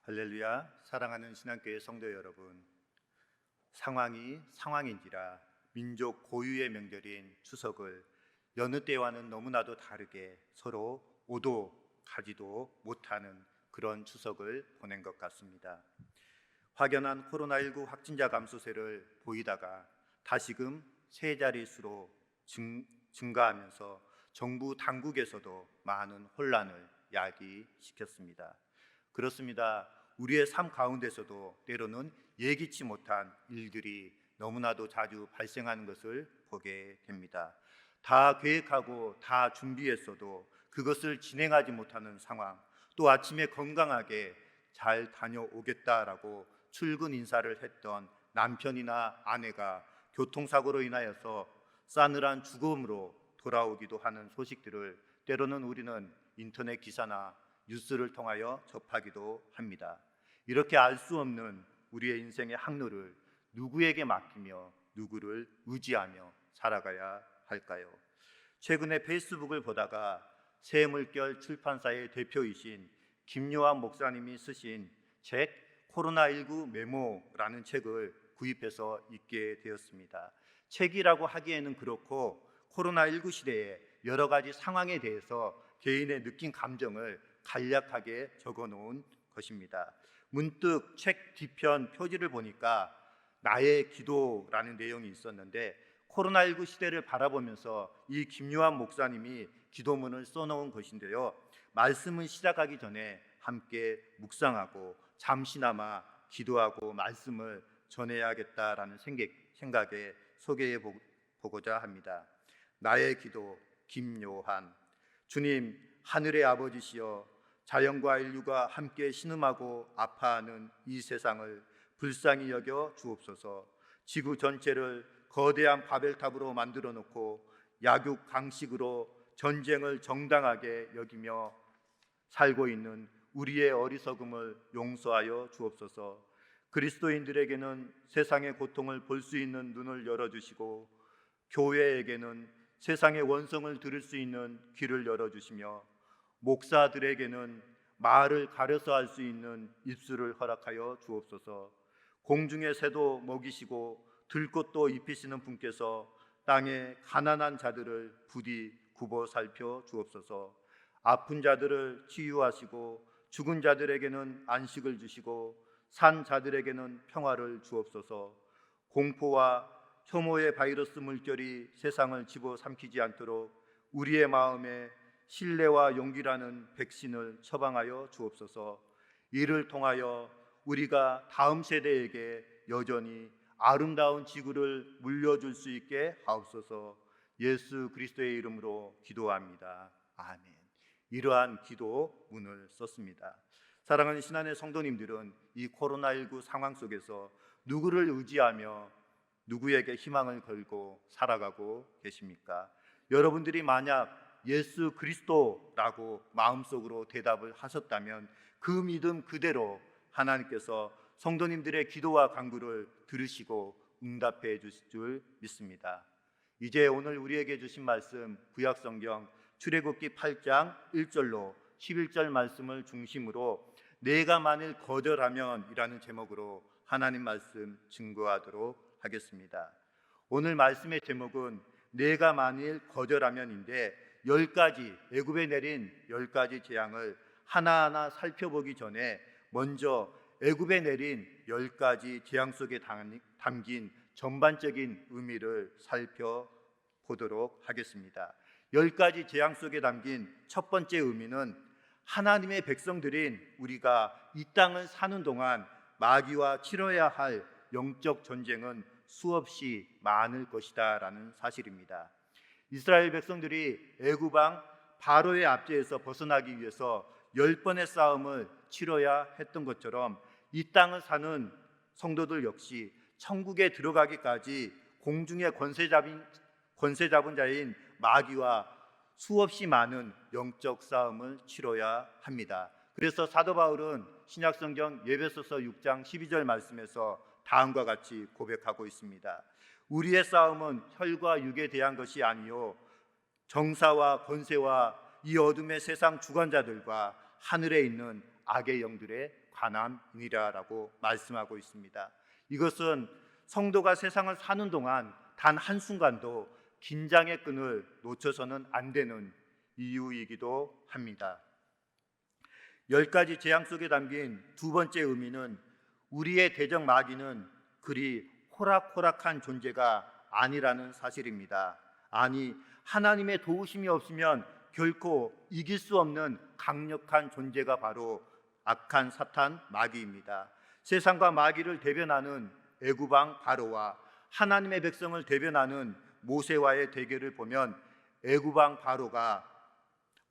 할렐루야. 사랑하는 신앙교회 성도 여러분, 상황이 상황인지라 민족 고유의 명절인 추석을 여느 때와는 너무나도 다르게 서로 오도 가지도 못하는 그런 추석을 보낸 것 같습니다. 확연한 코로나19 확진자 감소세를 보이다가 다시금 세 자릿수로 증가하면서 정부 당국에서도 많은 혼란을 야기시켰습니다. 그렇습니다. 우리의 삶 가운데서도 때로는 예기치 못한 일들이 너무나도 자주 발생하는 것을 보게 됩니다. 다 계획하고 다 준비했어도 그것을 진행하지 못하는 상황, 또 아침에 건강하게 잘 다녀오겠다라고 출근 인사를 했던 남편이나 아내가 교통사고로 인하여서 싸늘한 죽음으로 돌아오기도 하는 소식들을 때로는 우리는 인터넷 기사나 뉴스를 통하여 접하기도 합니다. 이렇게 알 수 없는 우리의 인생의 항로를 누구에게 맡기며 누구를 의지하며 살아가야 할까요? 최근에 페이스북을 보다가 새물결 출판사의 대표이신 김요한 목사님이 쓰신 책 코로나19 메모라는 책을 구입해서 읽게 되었습니다. 책이라고 하기에는 그렇고 코로나19 시대의 여러 가지 상황에 대해서 개인의 느낀 감정을 간략하게 적어놓은 것입니다. 문득 책 뒤편 표지를 보니까 나의 기도라는 내용이 있었는데 코로나19 시대를 바라보면서 이 김요한 목사님이 기도문을 써놓은 것인데요. 말씀을 시작하기 전에 함께 묵상하고 잠시나마 기도하고 말씀을 전해야겠다라는 생각에 소개해 보고자 합니다. 나의 기도 김요한. 주님, 하늘의 아버지시여, 자연과 인류가 함께 신음하고 아파하는 이 세상을 불쌍히 여겨 주옵소서. 지구 전체를 거대한 바벨탑으로 만들어 놓고 약육강식으로 전쟁을 정당하게 여기며 살고 있는 우리의 어리석음을 용서하여 주옵소서. 그리스도인들에게는 세상의 고통을 볼 수 있는 눈을 열어주시고 교회에게는 세상의 원성을 들을 수 있는 귀를 열어주시며 목사들에게는 말을 가려서 할 수 있는 입술을 허락하여 주옵소서. 공중의 새도 먹이시고 들꽃도 입히시는 분께서 땅의 가난한 자들을 부디 굽어 살펴 주옵소서. 아픈 자들을 치유하시고 죽은 자들에게는 안식을 주시고 산 자들에게는 평화를 주옵소서. 공포와 혐오의 바이러스 물결이 세상을 집어삼키지 않도록 우리의 마음에 신뢰와 용기라는 백신을 처방하여 주옵소서. 이를 통하여 우리가 다음 세대에게 여전히 아름다운 지구를 물려줄 수 있게 하옵소서. 예수 그리스도의 이름으로 기도합니다. 아멘. 이러한 기도문을 썼습니다. 사랑하는 신안의 성도님들은 이 코로나19 상황 속에서 누구를 의지하며 누구에게 희망을 걸고 살아가고 계십니까? 여러분들이 만약 예수 그리스도라고 마음속으로 대답을 하셨다면 그 믿음 그대로 하나님께서 성도님들의 기도와 간구를 들으시고 응답해 주실 줄 믿습니다. 이제 오늘 우리에게 주신 말씀 구약성경 출애굽기 8장 1절로 11절 말씀을 중심으로 내가 만일 거절하면 이라는 제목으로 하나님 말씀 증거하도록 하겠습니다. 오늘 말씀의 제목은 내가 만일 거절하면인데 10가지 애굽에 내린 10가지 재앙을 하나하나 살펴보기 전에 먼저 애굽에 내린 10가지 재앙 속에 담긴 전반적인 의미를 살펴보도록 하겠습니다. 10가지 재앙 속에 담긴 첫 번째 의미는 하나님의 백성들인 우리가 이 땅을 사는 동안 마귀와 치러야 할 영적 전쟁은 수없이 많을 것이다 라는 사실입니다. 이스라엘 백성들이 애굽 왕 바로의 압제에서 벗어나기 위해서 10번의 싸움을 치러야 했던 것처럼 이 땅을 사는 성도들 역시 천국에 들어가기까지 공중의 권세 잡은 자인 마귀와 수없이 많은 영적 싸움을 치러야 합니다. 그래서 사도 바울은 신약성경 에베소서 6장 12절 말씀에서 다음과 같이 고백하고 있습니다. 우리의 싸움은 혈과 육에 대한 것이 아니요 정사와 권세와 이 어둠의 세상 주관자들과 하늘에 있는 악의 영들의 관함이니라라고 말씀하고 있습니다. 이것은 성도가 세상을 사는 동안 단 한순간도 긴장의 끈을 놓쳐서는 안 되는 이유이기도 합니다. 10가지 재앙 속에 담긴 두 번째 의미는 우리의 대적 마귀는 그리 호락호락한 존재가 아니라는 사실입니다. 아니, 하나님의 도우심이 없으면 결코 이길 수 없는 강력한 존재가 바로 악한 사탄 마귀입니다. 세상과 마귀를 대변하는 애굽왕 바로와 하나님의 백성을 대변하는 모세와의 대결을 보면 애굽왕 바로가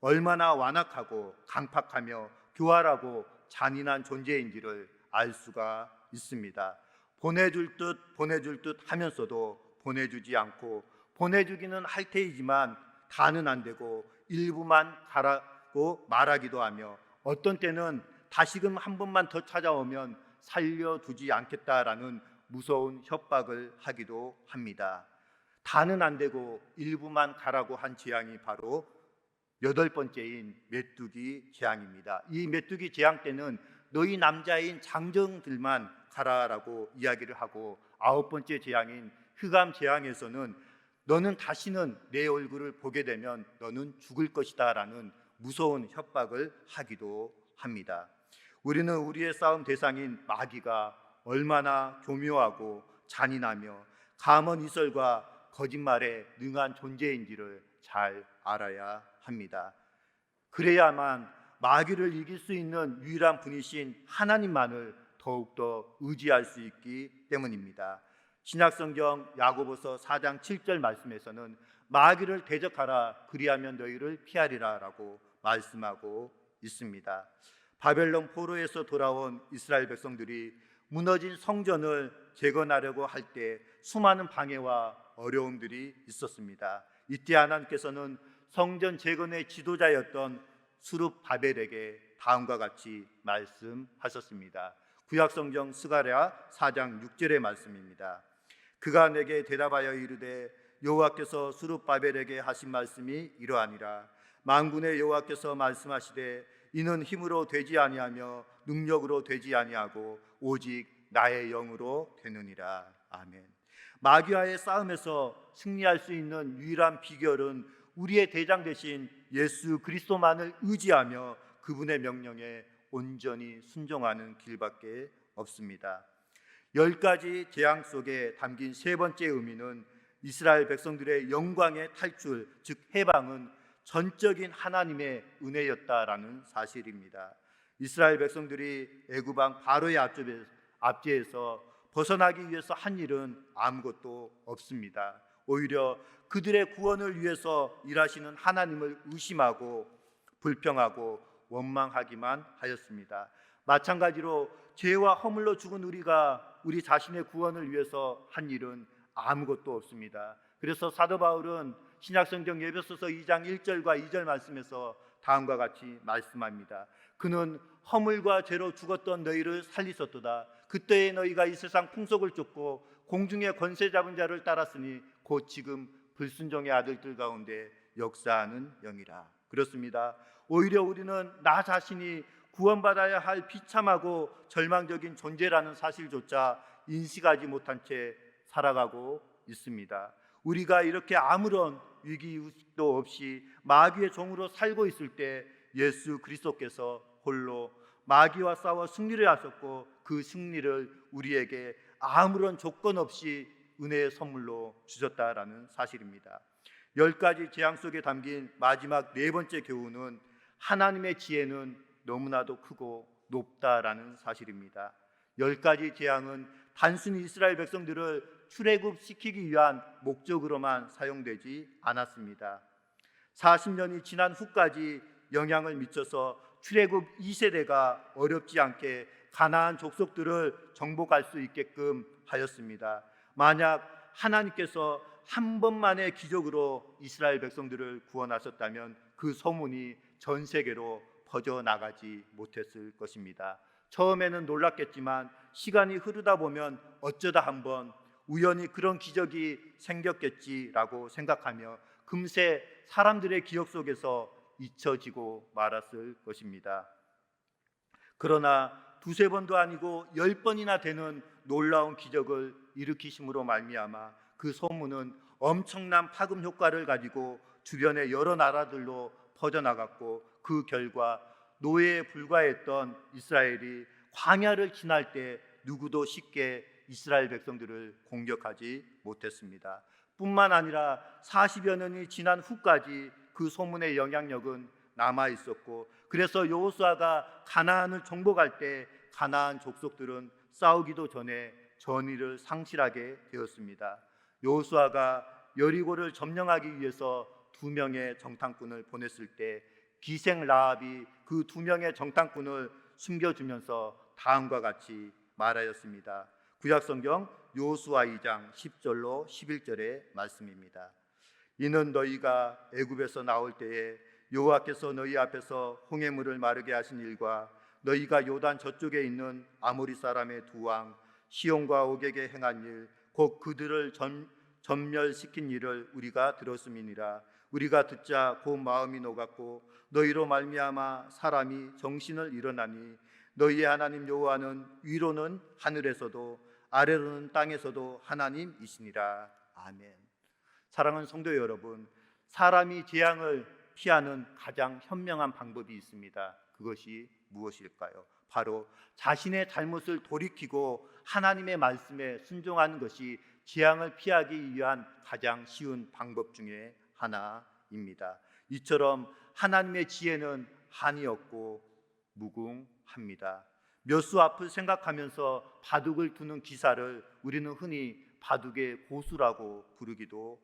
얼마나 완악하고 강팍하며 교활하고 잔인한 존재인지를 알 수가 있습니다. 보내줄 듯 하면서도 보내주지 않고, 보내주기는 할 테이지만 다는 안 되고 일부만 가라고 말하기도 하며, 어떤 때는 다시금 한 번만 더 찾아오면 살려두지 않겠다라는 무서운 협박을 하기도 합니다. 다는 안 되고 일부만 가라고 한 재앙이 바로 8번째인 메뚜기 재앙입니다. 이 메뚜기 재앙 때는 너희 남자인 장정들만 가라라고 이야기를 하고, 9번째 재앙인 흑암 재앙에서는 너는 다시는 내 얼굴을 보게 되면 너는 죽을 것이다 라는 무서운 협박을 하기도 합니다. 우리는 우리의 싸움 대상인 마귀가 얼마나 교묘하고 잔인하며 감언 이설과 거짓말에 능한 존재인지를 잘 알아야 합니다. 그래야만 마귀를 이길 수 있는 유일한 분이신 하나님만을 더욱더 의지할 수 있기 때문입니다. 신약성경 야고보서 4장 7절 말씀에서는 마귀를 대적하라, 그리하면 너희를 피하리라 라고 말씀하고 있습니다. 바벨론 포로에서 돌아온 이스라엘 백성들이 무너진 성전을 재건하려고 할 때 수많은 방해와 어려움들이 있었습니다. 이때 하나님께서는 성전 재건의 지도자였던 수룹바벨에게 다음과 같이 말씀하셨습니다. 구약성경 스가랴 4장 6절의 말씀입니다. 그가 내게 대답하여 이르되 여호와께서 수룹바벨에게 하신 말씀이 이러하니라. 만군의 여호와께서 말씀하시되 이는 힘으로 되지 아니하며 능력으로 되지 아니하고 오직 나의 영으로 되느니라. 아멘. 마귀와의 싸움에서 승리할 수 있는 유일한 비결은 우리의 대장 되신 예수 그리스도만을 의지하며 그분의 명령에 온전히 순종하는 길밖에 없습니다. 10가지 재앙 속에 담긴 세 번째 의미는 이스라엘 백성들의 영광의 탈출, 즉 해방은 전적인 하나님의 은혜였다라는 사실입니다. 이스라엘 백성들이 애굽왕 바로의 압제에서 벗어나기 위해서 한 일은 아무것도 없습니다. 오히려 그들의 구원을 위해서 일하시는 하나님을 의심하고 불평하고 원망하기만 하였습니다. 마찬가지로 죄와 허물로 죽은 우리가 우리 자신의 구원을 위해서 한 일은 아무것도 없습니다. 그래서 사도 바울은 신약성경 에베소서 2장 1절과 2절 말씀에서 다음과 같이 말씀합니다. 그는 허물과 죄로 죽었던 너희를 살리셨도다. 그때에 너희가 이 세상 풍속을 쫓고 공중의 권세 잡은 자를 따랐으니 곧 지금 불순종의 아들들 가운데 역사하는 영이라. 그렇습니다. 오히려 우리는 나 자신이 구원받아야 할 비참하고 절망적인 존재라는 사실조차 인식하지 못한 채 살아가고 있습니다. 우리가 이렇게 아무런 위기의식도 없이 마귀의 종으로 살고 있을 때 예수 그리스도께서 홀로 마귀와 싸워 승리를 하셨고, 그 승리를 우리에게 아무런 조건 없이 은혜의 선물로 주셨다라는 사실입니다. 10가지 재앙 속에 담긴 마지막 네 번째 교훈은 하나님의 지혜는 너무나도 크고 높다라는 사실입니다. 10가지 재앙은 단순히 이스라엘 백성들을 출애굽시키기 위한 목적으로만 사용되지 않았습니다. 40년이 지난 후까지 영향을 미쳐서 출애굽 2세대가 어렵지 않게 가나안 족속들을 정복할 수 있게끔 하였습니다. 만약 하나님께서 한 번만의 기적으로 이스라엘 백성들을 구원하셨다면 그 소문이 전 세계로 퍼져나가지 못했을 것입니다. 처음에는 놀랐겠지만 시간이 흐르다 보면 어쩌다 한번 우연히 그런 기적이 생겼겠지라고 생각하며 금세 사람들의 기억 속에서 잊혀지고 말았을 것입니다. 그러나 두세 번도 아니고 10번이나 되는 놀라운 기적을 일으키심으로 말미암아 그 소문은 엄청난 파급 효과를 가지고 주변의 여러 나라들로 퍼져나갔고, 그 결과 노예에 불과했던 이스라엘이 광야를 지날 때 누구도 쉽게 이스라엘 백성들을 공격하지 못했습니다. 뿐만 아니라 40여 년이 지난 후까지 그 소문의 영향력은 남아 있었고, 그래서 여호수아가 가나안을 정복할 때 가나안 족속들은 싸우기도 전에 전의를 상실하게 되었습니다. 여호수아가 여리고를 점령하기 위해서 2명의 정탐꾼을 보냈을 때 기생 라합이 그 2명의 정탐꾼을 숨겨주면서 다음과 같이 말하였습니다. 구약성경 여호수아 2장 10절로 11절의 말씀입니다. 이는 너희가 애굽에서 나올 때에 여호와께서 너희 앞에서 홍해물을 마르게 하신 일과 너희가 요단 저쪽에 있는 아모리 사람의 두 왕 시온과 옥에게 행한 일, 곧 그들을 전멸시킨 일을 우리가 들었음이니라. 우리가 듣자 곧 마음이 녹았고 너희로 말미암아 사람이 정신을 잃어나니 너희의 하나님 여호와는 위로는 하늘에서도 아래로는 땅에서도 하나님이시니라. 아멘. 사랑하는 성도 여러분, 사람이 재앙을 피하는 가장 현명한 방법이 있습니다. 그것이 무엇일까요? 바로 자신의 잘못을 돌이키고 하나님의 말씀에 순종하는 것이 재앙을 피하기 위한 가장 쉬운 방법 중에 하나입니다. 이처럼 하나님의 지혜는 한이 없고 무궁합니다. 몇 수 앞을 생각하면서 바둑을 두는 기사를 우리는 흔히 바둑의 고수라고 부르기도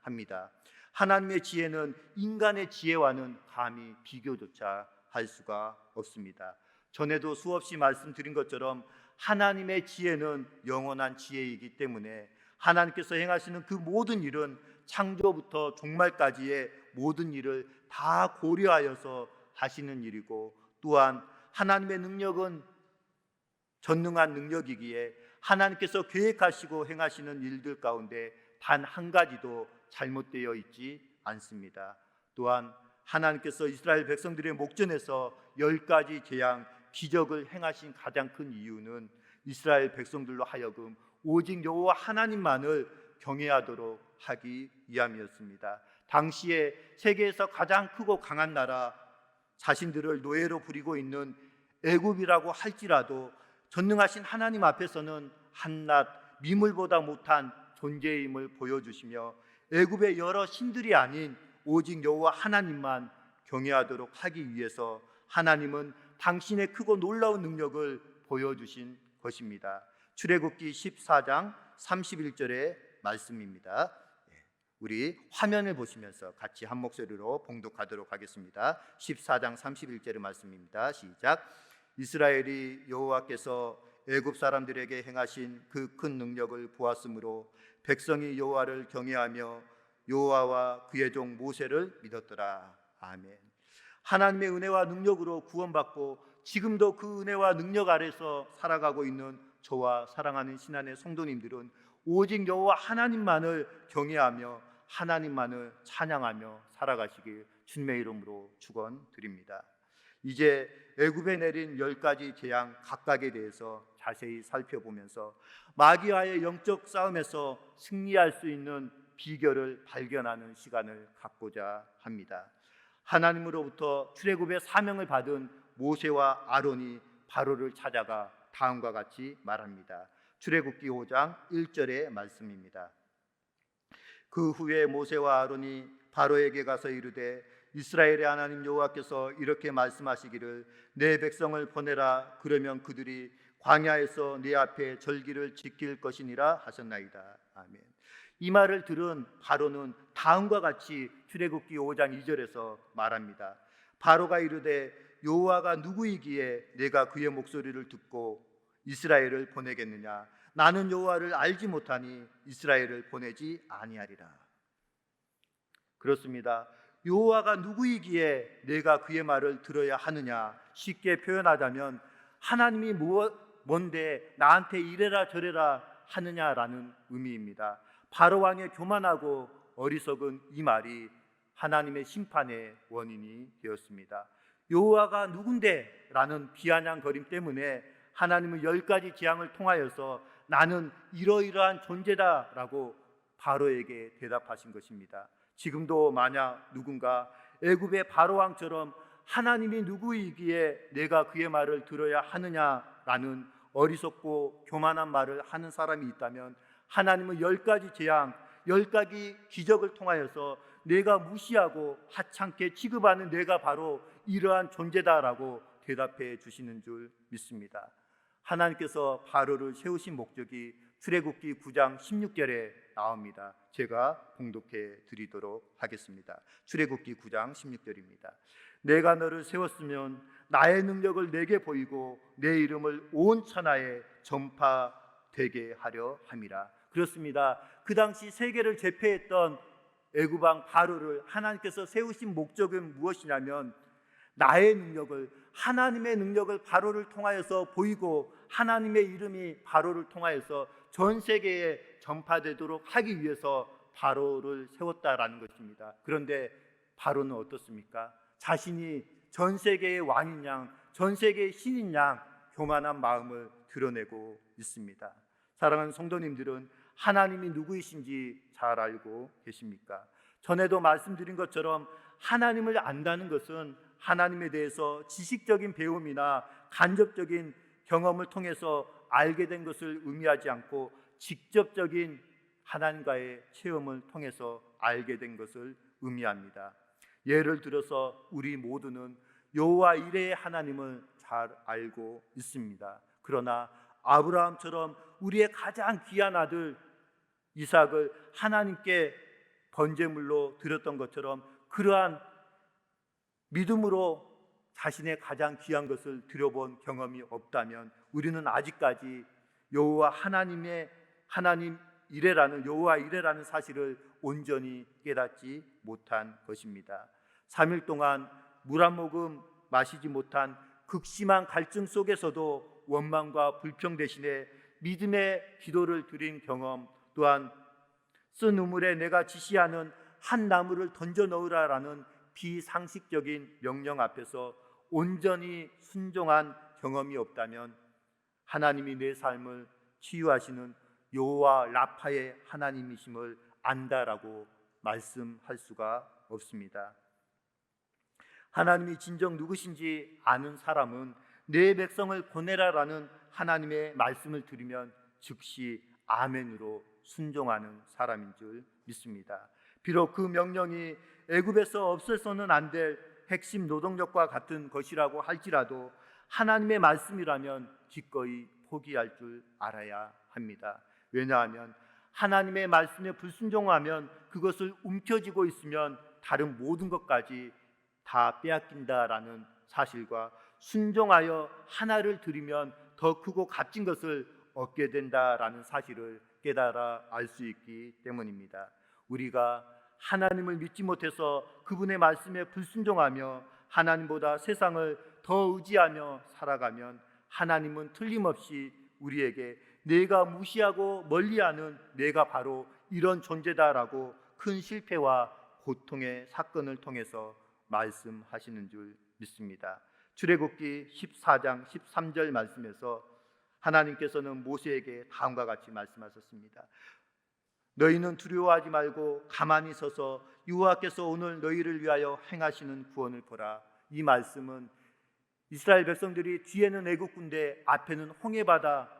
합니다. 하나님의 지혜는 인간의 지혜와는 감히 비교조차 할 수가 없습니다. 전에도 수없이 말씀드린 것처럼 하나님의 지혜는 영원한 지혜이기 때문에 하나님께서 행하시는 그 모든 일은 창조부터 종말까지의 모든 일을 다 고려하여서 하시는 일이고, 또한 하나님의 능력은 전능한 능력이기에 하나님께서 계획하시고 행하시는 일들 가운데 단 한 가지도 잘못되어 있지 않습니다. 또한 하나님께서 이스라엘 백성들의 목전에서 10가지 재앙 기적을 행하신 가장 큰 이유는 이스라엘 백성들로 하여금 오직 여호와 하나님만을 경외하도록 하기 위함이었습니다. 당시에 세계에서 가장 크고 강한 나라, 자신들을 노예로 부리고 있는 애굽이라고 할지라도 전능하신 하나님 앞에서는 한낱 미물보다 못한 존재임을 보여주시며, 애굽의 여러 신들이 아닌 오직 여호와 하나님만 경외하도록 하기 위해서 하나님은 당신의 크고 놀라운 능력을 보여주신 것입니다. 출애굽기 14장 31절의 말씀입니다. 우리 화면을 보시면서 같이 한 목소리로 봉독하도록 하겠습니다. 14장 31절의 말씀입니다. 시작. 이스라엘이 여호와께서 애굽 사람들에게 행하신 그 큰 능력을 보았으므로 백성이 여호와를 경외하며 여호와와 그의 종 모세를 믿었더라. 아멘. 하나님의 은혜와 능력으로 구원받고 지금도 그 은혜와 능력 아래서 살아가고 있는 저와 사랑하는 신안의 성도님들은 오직 여호와 하나님만을 경외하며 하나님만을 찬양하며 살아가시길 주님의 이름으로 축원드립니다. 이제 애굽에 내린 10가지 재앙 각각에 대해서 자세히 살펴보면서 마귀와의 영적 싸움에서 승리할 수 있는 비결을 발견하는 시간을 갖고자 합니다. 하나님으로부터 출애굽의 사명을 받은 모세와 아론이 바로를 찾아가 다음과 같이 말합니다. 출애굽기 5장 1절의 말씀입니다. 그 후에 모세와 아론이 바로에게 가서 이르되 이스라엘의 하나님 여호와께서 이렇게 말씀하시기를 내 백성을 보내라. 그러면 그들이 광야에서 네 앞에 절기를 지킬 것이니라 하셨나이다. 아멘. 이 말을 들은 바로는 다음과 같이 출애굽기 5장 2절에서 말합니다. 바로가 이르되 여호와가 누구이기에 내가 그의 목소리를 듣고 이스라엘을 보내겠느냐? 나는 여호와를 알지 못하니 이스라엘을 보내지 아니하리라. 그렇습니다. 여호와가 누구이기에 내가 그의 말을 들어야 하느냐? 쉽게 표현하자면 하나님이 뭔데 나한테 이래라 저래라 하느냐라는 의미입니다. 바로 왕의 교만하고 어리석은 이 말이 하나님의 심판의 원인이 되었습니다. 여호와가 누군데 라는 비아냥거림 때문에 하나님은 10가지 재앙을 통하여서 나는 이러이러한 존재다라고 바로에게 대답하신 것입니다. 지금도 만약 누군가 애굽의 바로 왕처럼 하나님이 누구이기에 내가 그의 말을 들어야 하느냐라는 어리석고 교만한 말을 하는 사람이 있다면 하나님은 10가지 재앙, 10가지 기적을 통하여서 내가 무시하고 하찮게 취급하는 내가 바로 이러한 존재다라고 대답해 주시는 줄 믿습니다. 하나님께서 바로를 세우신 목적이 출애굽기 9장 16절에 나옵니다. 제가 봉독해 드리도록 하겠습니다. 출애굽기 9장 16절입니다. 내가 너를 세웠으면 나의 능력을 내게 보이고 내 이름을 온 천하에 전파되게 하려 함이라. 그렇습니다. 그 당시 세계를 제패했던 애굽 왕 바로를 하나님께서 세우신 목적은 무엇이냐면 나의 능력을, 하나님의 능력을 바로를 통하여서 보이고 하나님의 이름이 바로를 통하여서 전 세계에 전파되도록 하기 위해서 바로를 세웠다라는 것입니다. 그런데 바로는 어떻습니까? 자신이 전 세계의 왕인 양, 전 세계의 신인 양 교만한 마음을 드러내고 있습니다. 사랑하는 성도님들은 하나님이 누구이신지 잘 알고 계십니까? 전에도 말씀드린 것처럼 하나님을 안다는 것은 하나님에 대해서 지식적인 배움이나 간접적인 경험을 통해서 알게 된 것을 의미하지 않고 직접적인 하나님과의 체험을 통해서 알게 된 것을 의미합니다. 예를 들어서 우리 모두는 여호와 이레의 하나님을 잘 알고 있습니다. 그러나 아브라함처럼 우리의 가장 귀한 아들 이삭을 하나님께 번제물로 드렸던 것처럼 그러한 믿음으로 자신의 가장 귀한 것을 드려본 경험이 없다면 우리는 아직까지 여호와 하나님 이레라는 여호와 이레라는 사실을 온전히 깨닫지 못한 것입니다. 3일 동안 물 한 모금 마시지 못한 극심한 갈증 속에서도 원망과 불평 대신에 믿음의 기도를 드린 경험, 또한 쓴 우물에 내가 지시하는 한 나무를 던져 넣으라라는 비상식적인 명령 앞에서 온전히 순종한 경험이 없다면 하나님이 내 삶을 치유하시는 여호와 라파의 하나님이심을 안다라고 말씀할 수가 없습니다. 하나님이 진정 누구신지 아는 사람은 내 백성을 보내라라는 하나님의 말씀을 들으면 즉시 아멘으로 순종하는 사람인 줄 믿습니다. 비록 그 명령이 애굽에서 없어서는 안 될 핵심 노동력과 같은 것이라고 할지라도 하나님의 말씀이라면 기꺼이 포기할 줄 알아야 합니다. 왜냐하면 하나님의 말씀에 불순종하면 그것을 움켜쥐고 있으면 다른 모든 것까지 다 빼앗긴다라는 사실과 순종하여 하나를 드리면 더 크고 값진 것을 얻게 된다라는 사실을 깨달아 알 수 있기 때문입니다. 우리가 하나님을 믿지 못해서 그분의 말씀에 불순종하며 하나님보다 세상을 더 의지하며 살아가면 하나님은 틀림없이 우리에게 내가 무시하고 멀리하는 내가 바로 이런 존재다라고 큰 실패와 고통의 사건을 통해서 말씀하시는 줄 믿습니다. 출애굽기 14장 13절 말씀에서 하나님께서는 모세에게 다음과 같이 말씀하셨습니다. 너희는 두려워하지 말고 가만히 서서 여호와께서 오늘 너희를 위하여 행하시는 구원을 보라. 이 말씀은 이스라엘 백성들이 뒤에는 애국 군대, 앞에는 홍해바다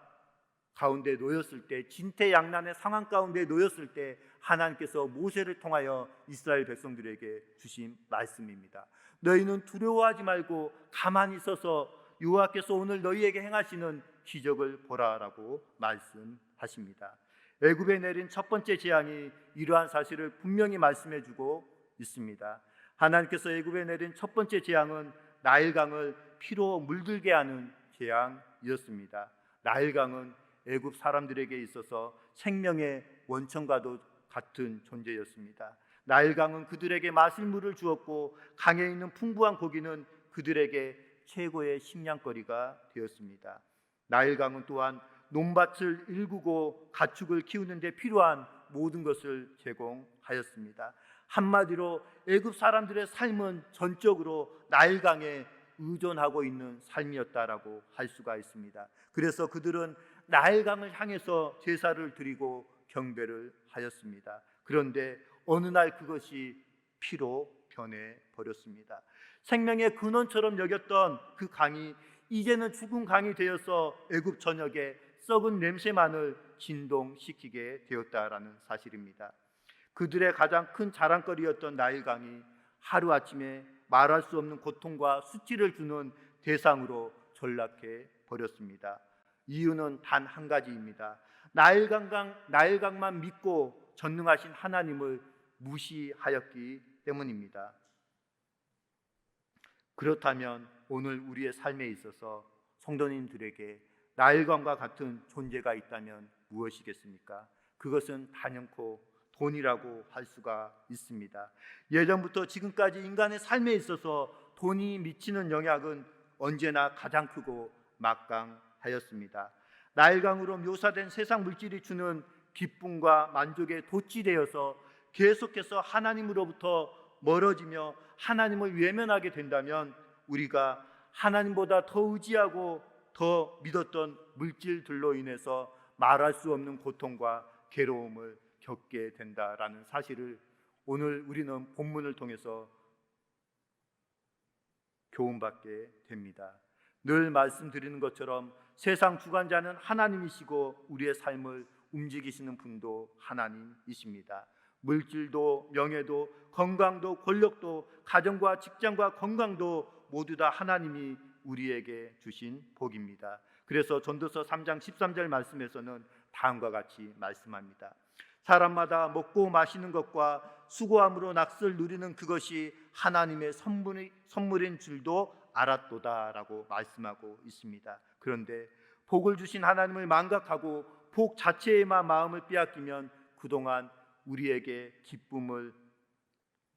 가운데 놓였을 때, 진퇴양난의 상황 가운데 놓였을 때 하나님께서 모세를 통하여 이스라엘 백성들에게 주신 말씀입니다. 너희는 두려워하지 말고 가만히 서서 여호와께서 오늘 너희에게 행하시는 기적을 보라라고 말씀하십니다. 애굽에 내린 첫 번째 재앙이 이러한 사실을 분명히 말씀해주고 있습니다. 하나님께서 애굽에 내린 첫 번째 재앙은 나일강을 피로 물들게 하는 재앙이었습니다. 나일강은 애굽 사람들에게 있어서 생명의 원천과도 같은 존재였습니다. 나일강은 그들에게 마실 물을 주었고 강에 있는 풍부한 고기는 그들에게 최고의 식량거리가 되었습니다. 나일강은 또한 논밭을 일구고 가축을 키우는 데 필요한 모든 것을 제공하였습니다. 한마디로 애굽 사람들의 삶은 전적으로 나일강에 의존하고 있는 삶이었다라고 할 수가 있습니다. 그래서 그들은 나일강을 향해서 제사를 드리고 경배를 하였습니다. 그런데 어느 날 그것이 피로 변해 버렸습니다. 생명의 근원처럼 여겼던 그 강이 이제는 죽은 강이 되어서 애굽 전역에 썩은 냄새만을 진동시키게 되었다라는 사실입니다. 그들의 가장 큰 자랑거리였던 나일강이 하루아침에 말할 수 없는 고통과 수치를 주는 대상으로 전락해 버렸습니다. 이유는 단 한 가지입니다. 나일강만 믿고 전능하신 하나님을 무시하였기 때문입니다. 그렇다면 오늘 우리의 삶에 있어서 성도님들에게 나일강과 같은 존재가 있다면 무엇이겠습니까? 그것은 단연코 돈이라고 할 수가 있습니다. 예전부터 지금까지 인간의 삶에 있어서 돈이 미치는 영향은 언제나 가장 크고 막강하였습니다. 나일강으로 묘사된 세상 물질이 주는 기쁨과 만족에 돛지되어서 계속해서 하나님으로부터 멀어지며 하나님을 외면하게 된다면 우리가 하나님보다 더 의지하고 더 믿었던 물질들로 인해서 말할 수 없는 고통과 괴로움을 겪게 된다라는 사실을 오늘 우리는 본문을 통해서 교훈받게 됩니다. 늘 말씀드리는 것처럼 세상 주관자는 하나님이시고 우리의 삶을 움직이시는 분도 하나님이십니다. 물질도 명예도 건강도 권력도 가정과 직장과 건강도 모두 다 하나님이 우리에게 주신 복입니다. 그래서 전도서 3장 13절 말씀에서는 다음과 같이 말씀합니다. 사람마다 먹고 마시는 것과 수고함으로 낙을 누리는 그것이 하나님의 선물인 줄도 알았도다라고 말씀하고 있습니다. 그런데 복을 주신 하나님을 망각하고 복 자체에만 마음을 빼앗기면 그동안 우리에게 기쁨을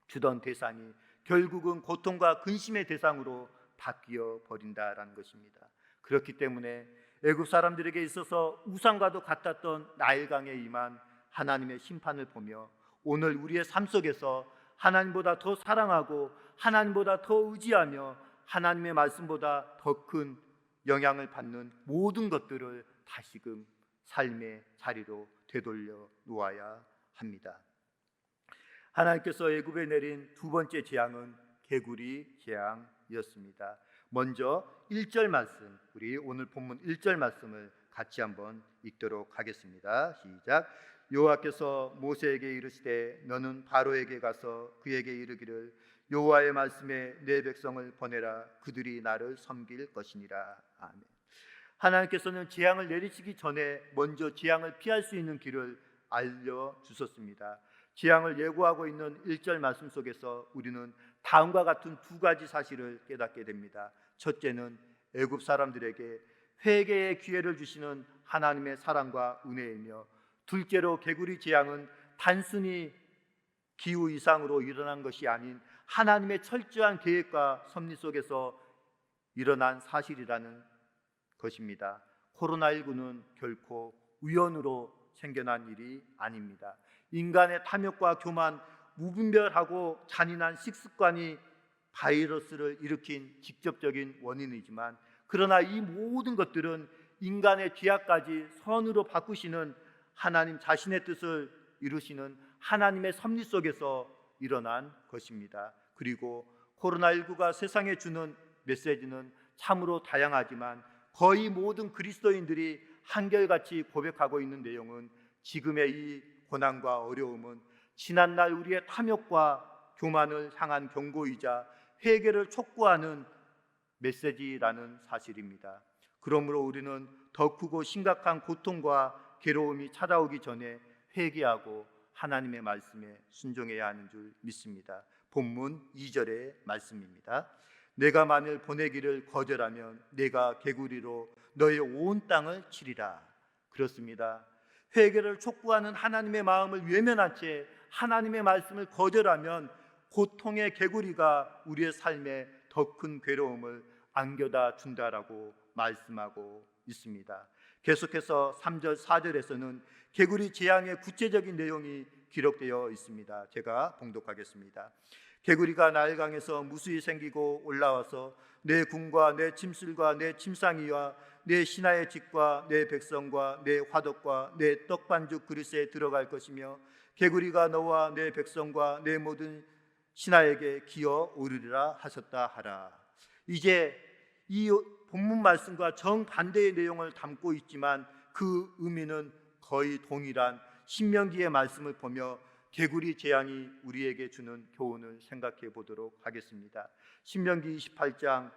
주던 대상이 결국은 고통과 근심의 대상으로 바뀌어 버린다라는 것입니다. 그렇기 때문에 애굽 사람들에게 있어서 우상과도 같았던 나일강에 임한 하나님의 심판을 보며 오늘 우리의 삶 속에서 하나님보다 더 사랑하고 하나님보다 더 의지하며 하나님의 말씀보다 더 큰 영향을 받는 모든 것들을 다시금 삶의 자리로 되돌려 놓아야 합니다. 하나님께서 애굽에 내린 두 번째 재앙은 개구리 재앙이었습니다. 먼저 1절 말씀, 우리 오늘 본문 1절 말씀을 같이 한번 읽도록 하겠습니다. 시작. 여호와께서 모세에게 이르시되 너는 바로에게 가서 그에게 이르기를 여호와의 말씀에 내 백성을 보내라. 그들이 나를 섬길 것이니라. 아멘. 하나님께서는 재앙을 내리시기 전에 먼저 재앙을 피할 수 있는 길을 알려주셨습니다. 재앙을 예고하고 있는 1절 말씀 속에서 우리는 다음과 같은 두 가지 사실을 깨닫게 됩니다. 첫째는 애굽 사람들에게 회개의 기회를 주시는 하나님의 사랑과 은혜이며, 둘째로 개구리 재앙은 단순히 기후 이상으로 일어난 것이 아닌 하나님의 철저한 계획과 섭리 속에서 일어난 사실이라는 것입니다. 코로나19는 결코 우연으로 생겨난 일이 아닙니다. 인간의 탐욕과 교만, 무분별하고 잔인한 식습관이 바이러스를 일으킨 직접적인 원인이지만, 그러나 이 모든 것들은 인간의 죄악까지 선으로 바꾸시는 하나님 자신의 뜻을 이루시는 하나님의 섭리 속에서 일어난 것입니다. 그리고 코로나19가 세상에 주는 메시지는 참으로 다양하지만 거의 모든 그리스도인들이 한결같이 고백하고 있는 내용은 지금의 이 고난과 어려움은 지난날 우리의 탐욕과 교만을 향한 경고이자 회개를 촉구하는 메시지라는 사실입니다. 그러므로 우리는 더 크고 심각한 고통과 괴로움이 찾아오기 전에 회개하고 하나님의 말씀에 순종해야 하는 줄 믿습니다. 본문 2절의 말씀입니다. 내가 만일 보내기를 거절하면 내가 개구리로 너의 온 땅을 치리라. 그렇습니다. 회개를 촉구하는 하나님의 마음을 외면한 채 하나님의 말씀을 거절하면 고통의 개구리가 우리의 삶에 더 큰 괴로움을 안겨다 준다라고 말씀하고 있습니다. 계속해서 3절 4절에서는 개구리 재앙의 구체적인 내용이 기록되어 있습니다. 제가 봉독하겠습니다. 개구리가 나일강에서 무수히 생기고 올라와서 내 궁과 내 침술과 내 침상이와 내 신하의 집과 내 백성과 내 화덕과 내 떡반죽 그릇에 들어갈 것이며 개구리가 너와 내 백성과 내 모든 신하에게 기어 오르리라 하셨다 하라. 이제 이 본문 말씀과 정반대의 내용을 담고 있지만 그 의미는 거의 동일한 신명기의 말씀을 보며 개구리 재앙이 우리에게 주는 교훈을 생각해 보도록 하겠습니다. 신명기 28장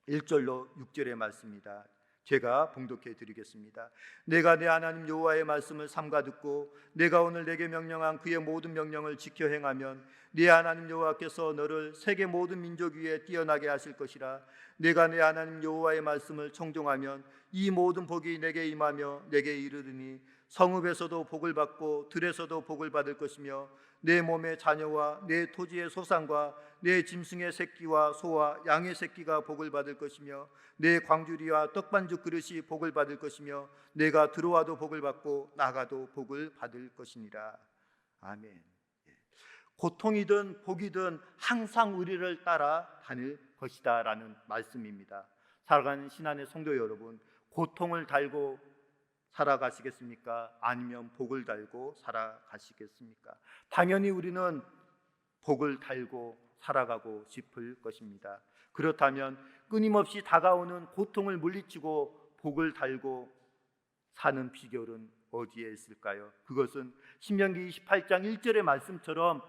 1절로 6절의 말씀입니다. 제가 봉독해 드리겠습니다. 내가 내 하나님 여호와의 말씀을 삼가 듣고 내가 오늘 내게 명령한 그의 모든 명령을 지켜 행하면 네 하나님 여호와께서 너를 세계 모든 민족 위에 뛰어나게 하실 것이라. 내가 내 하나님 여호와의 말씀을 청종하면 이 모든 복이 내게 임하며 내게 이르르니 성읍에서도 복을 받고 들에서도 복을 받을 것이며 내 몸의 자녀와 내 토지의 소산과 내 짐승의 새끼와 소와 양의 새끼가 복을 받을 것이며 내 광주리와 떡반죽 그릇이 복을 받을 것이며 내가 들어와도 복을 받고 나가도 복을 받을 것이니라. 아멘. 고통이든 복이든 항상 우리를 따라 다닐 것이다 라는 말씀입니다. 살아가는 신안의 성도 여러분, 고통을 달고 살아가시겠습니까? 아니면 복을 달고 살아가시겠습니까? 당연히 우리는 복을 달고 살아가고 싶을 것입니다. 그렇다면 끊임없이 다가오는 고통을 물리치고 복을 달고 사는 비결은 어디에 있을까요? 그것은 신명기 28장 1절의 말씀처럼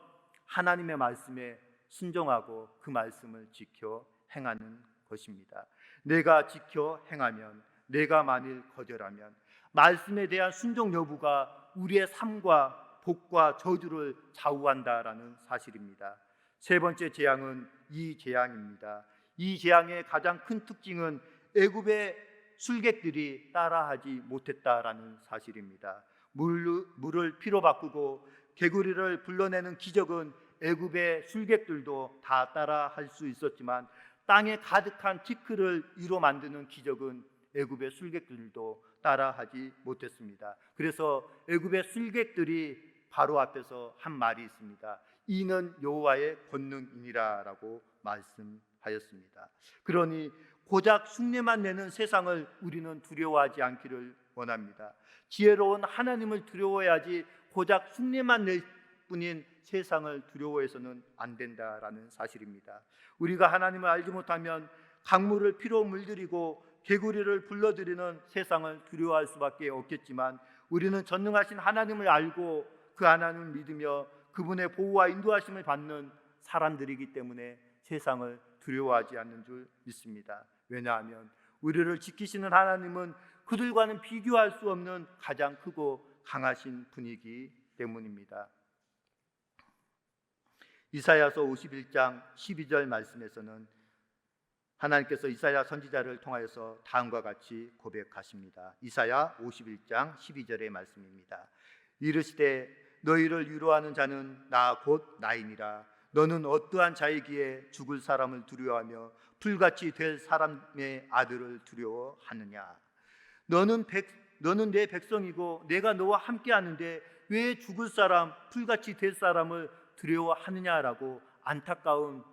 하나님의 말씀에 순종하고 그 말씀을 지켜 행하는 것입니다. 내가 지켜 행하면, 내가 만일 거절하면 말씀에 대한 순종 여부가 우리의 삶과 복과 저주를 좌우한다라는 사실입니다. 세 번째 재앙은 이 재앙입니다. 이 재앙의 가장 큰 특징은 애굽의 술객들이 따라하지 못했다라는 사실입니다. 물을 피로 바꾸고 개구리를 불러내는 기적은 애굽의 술객들도 다 따라할 수 있었지만 땅에 가득한 티끌을 이로 만드는 기적은 애굽의 술객들도 따라하지 못했습니다. 그래서 애굽의 술객들이 바로 앞에서 한 말이 있습니다. 이는 여호와의 권능이니라라고 말씀하였습니다. 그러니 고작 흉내만 내는 세상을 우리는 두려워하지 않기를 원합니다. 지혜로운 하나님을 두려워해야지 고작 흉내만 낼 뿐인 세상을 두려워해서는 안 된다라는 사실입니다. 우리가 하나님을 알지 못하면 강물을 피로 물들이고 개구리를 불러들이는 세상을 두려워할 수밖에 없겠지만 우리는 전능하신 하나님을 알고 그 하나님을 믿으며 그분의 보호와 인도하심을 받는 사람들이기 때문에 세상을 두려워하지 않는 줄 믿습니다. 왜냐하면 우리를 지키시는 하나님은 그들과는 비교할 수 없는 가장 크고 강하신 분이기 때문입니다. 이사야서 51장 12절 말씀에서는 하나님께서 이사야 선지자를 통하여서 다음과 같이 고백하십니다. 이사야 51장 12절의 말씀입니다. 이르시되 너희를 위로하는 자는 나 곧 나이니라. 너는 어떠한 자이기에 죽을 사람을 두려워하며 풀같이 될 사람의 아들을 두려워하느냐. 너는 내 백성이고 내가 너와 함께 하는데 왜 죽을 사람, 풀같이 될 사람을 두려워하느냐라고 안타까운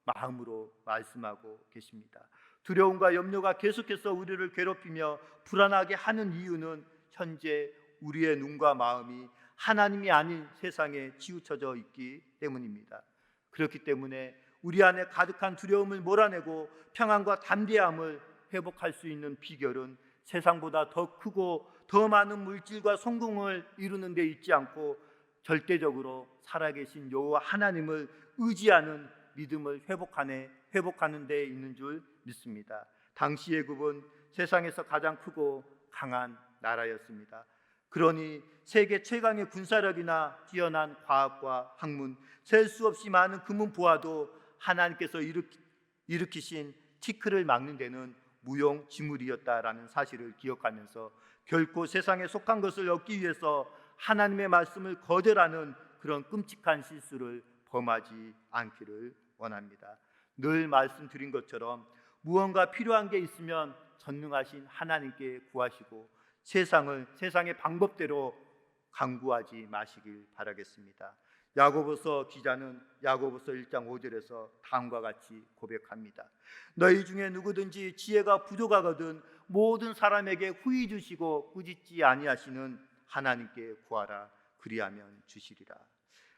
마음으로 말씀하고 계십니다. 두려움과 염려가 계속해서 우리를 괴롭히며 불안하게 하는 이유는 현재 우리의 눈과 마음이 하나님이 아닌 세상에 치우쳐져 있기 때문입니다. 그렇기 때문에 우리 안에 가득한 두려움을 몰아내고 평안과 담대함을 회복할 수 있는 비결은 세상보다 더 크고 더 많은 물질과 성공을 이루는 데 있지 않고 절대적으로 살아계신 여호와 하나님을 의지하는 믿음을 회복하는 데 있는 줄 믿습니다. 당시 애굽은 세상에서 가장 크고 강한 나라였습니다. 그러니 세계 최강의 군사력이나 뛰어난 과학과 학문, 셀 수 없이 많은 금은 보아도 하나님께서 일으키신 티끌을 막는 데는 무용지물이었다라는 사실을 기억하면서 결코 세상에 속한 것을 얻기 위해서 하나님의 말씀을 거절하는 그런 끔찍한 실수를 범하지 않기를 원합니다. 늘 말씀드린 것처럼 무언가 필요한 게 있으면 전능하신 하나님께 구하시고 세상의 방법대로 강구하지 마시길 바라겠습니다. 야고보서 기자는 야고보서 1장 5절에서 다음과 같이 고백합니다. 너희 중에 누구든지 지혜가 부족하거든 모든 사람에게 후히 주시고 꾸짖지 아니하시는 하나님께 구하라. 그리하면 주시리라.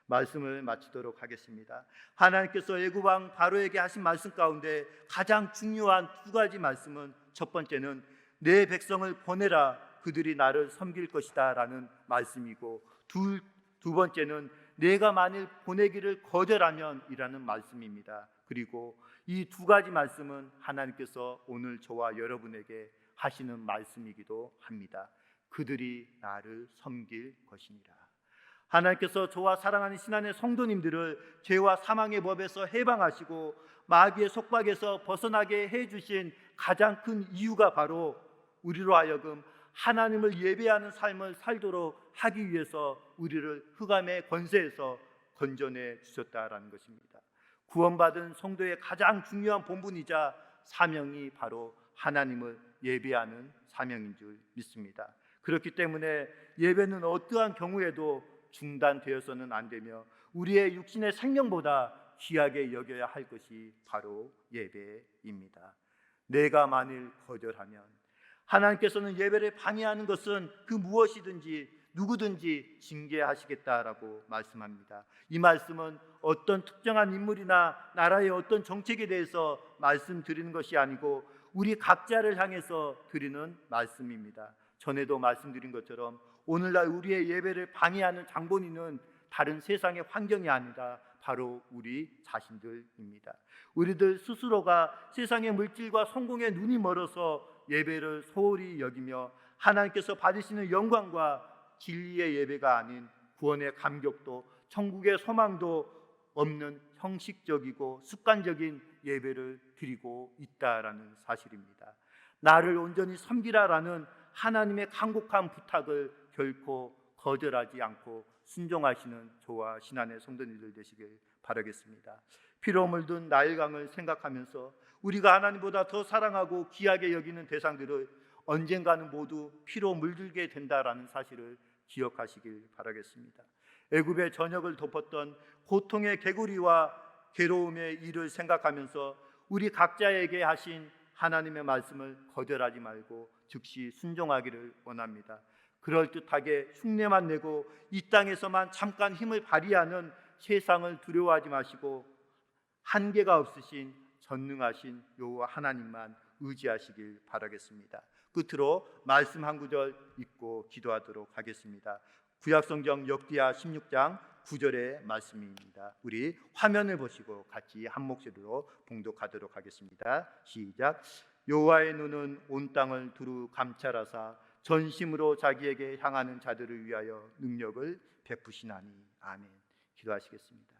말씀을 마치도록 하겠습니다. 하나님께서 애굽 왕 바로에게 하신 말씀 가운데 가장 중요한 두 가지 말씀은, 첫 번째는 내 백성을 보내라 그들이 나를 섬길 것이다 라는 말씀이고, 두 번째는 내가 만일 보내기를 거절하면 이라는 말씀입니다. 그리고 이 두 가지 말씀은 하나님께서 오늘 저와 여러분에게 하시는 말씀이기도 합니다. 그들이 나를 섬길 것이니라. 하나님께서 저와 사랑하는 신안의 성도님들을 죄와 사망의 법에서 해방하시고 마귀의 속박에서 벗어나게 해주신 가장 큰 이유가 바로 우리로 하여금 하나님을 예배하는 삶을 살도록 하기 위해서 우리를 흑암의 권세에서 건져내 주셨다라는 것입니다. 구원받은 성도의 가장 중요한 본분이자 사명이 바로 하나님을 예배하는 사명인 줄 믿습니다. 그렇기 때문에 예배는 어떠한 경우에도 중단되어서는 안 되며 우리의 육신의 생명보다 귀하게 여겨야 할 것이 바로 예배입니다. 내가 만일 거절하면, 하나님께서는 예배를 방해하는 것은 그 무엇이든지 누구든지 징계하시겠다라고 말씀합니다. 이 말씀은 어떤 특정한 인물이나 나라의 어떤 정책에 대해서 말씀드리는 것이 아니고 우리 각자를 향해서 드리는 말씀입니다. 전에도 말씀드린 것처럼 오늘날 우리의 예배를 방해하는 장본인은 다른 세상의 환경이 아니라 바로 우리 자신들입니다. 우리들 스스로가 세상의 물질과 성공에 눈이 멀어서 예배를 소홀히 여기며 하나님께서 받으시는 영광과 진리의 예배가 아닌 구원의 감격도 천국의 소망도 없는 형식적이고 습관적인 예배를 드리고 있다라는 사실입니다. 나를 온전히 섬기라라는 하나님의 간곡한 부탁을 결코 거절하지 않고 순종하시는 저와 신안의 성도님들 되시길 바라겠습니다. 피로 물든 나일강을 생각하면서 우리가 하나님보다 더 사랑하고 귀하게 여기는 대상들을 언젠가는 모두 피로 물들게 된다라는 사실을 기억하시길 바라겠습니다. 애굽의 전역을 덮었던 고통의 개구리와 괴로움의 일을 생각하면서 우리 각자에게 하신 하나님의 말씀을 거절하지 말고 즉시 순종하기를 원합니다. 그럴듯하게 흉내만 내고 이 땅에서만 잠깐 힘을 발휘하는 세상을 두려워하지 마시고 한계가 없으신 전능하신 여호와 하나님만 의지하시길 바라겠습니다. 끝으로 말씀 한 구절 읽고 기도하도록 하겠습니다. 구약성경 역기하 16장 9절의 말씀입니다. 우리 화면을 보시고 같이 한 목소리로 봉독하도록 하겠습니다. 시작. 여호와의 눈은 온 땅을 두루 감찰하사 전심으로 자기에게 향하는 자들을 위하여 능력을 베푸시나니. 아멘. 기도하시겠습니다.